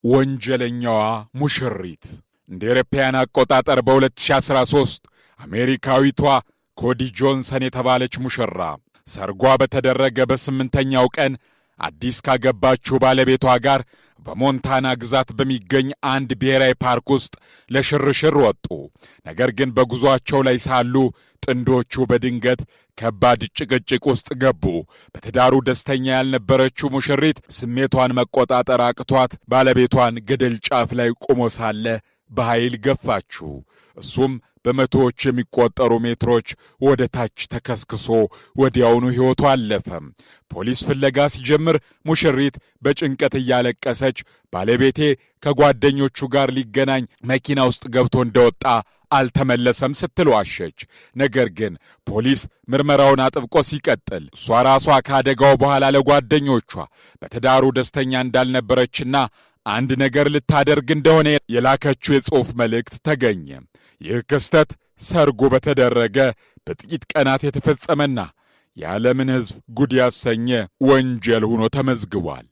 ወንጀለኛዋ ሙሽሪት እንደ አውሮፓውያን አቆጣጠር በ2013 አሜሪካዊቷ ኮዲ ጆንሰን የተባለች ሙሽራ ሰርጓ በተደረገ በ8ኛው ቀን አዲስ ካገባችው ባለቤቷ ጋር በሞንታና ግዛት በሚገኝ አንድ ብሔራዊ ፓርክ ውስጥ ለሽርሽር ወጡ። ነገር ግን በጉዟቸው ላይ ሳሉ ጥንዶቹ በድንገት ከባድ ጭቅጭቅ ውስጥ ገቡ። በትዳሩ ደስተኛ ያልነበረችው ሙሽሪት ስሜቷን መቆጣጠር አቅቷት ባለቤቷን ገደል ጫፍ ላይ ቆሞ ሳለ በኃይል ገፋችው። እሱም በመቶዎች የሚቆጠሩ ሜትሮች ወደ ታች ተከስክሶ ወዲያውኑ ሕይወቱ አለፈ። ፖሊስ ፍለጋ ሲጀምር ሙሽሪት በጭንቀት እያለቀሰች ባለቤቴ ከጓደኞቹ ጋር ሊገናኝ መኪና ውስጥ ገብቶ እንደወጣ አልተመለሰም ስትል ዋሸች። ነገር ግን ፖሊስ ምርመራውን አጥብቆ ሲቀጥል እሷ ራሷ ካደጋው በኋላ ለጓደኞቿ በትዳሩ ደስተኛ እንዳልነበረችና አንድ ነገር ልታደርግ እንደሆነ የላከችው የጽሑፍ መልእክት ተገኘ። ይህ ክስተት ሰርጉ በተደረገ በጥቂት ቀናት የተፈጸመና የዓለምን ሕዝብ ጉድ ያሰኘ ወንጀል ሆኖ ተመዝግቧል።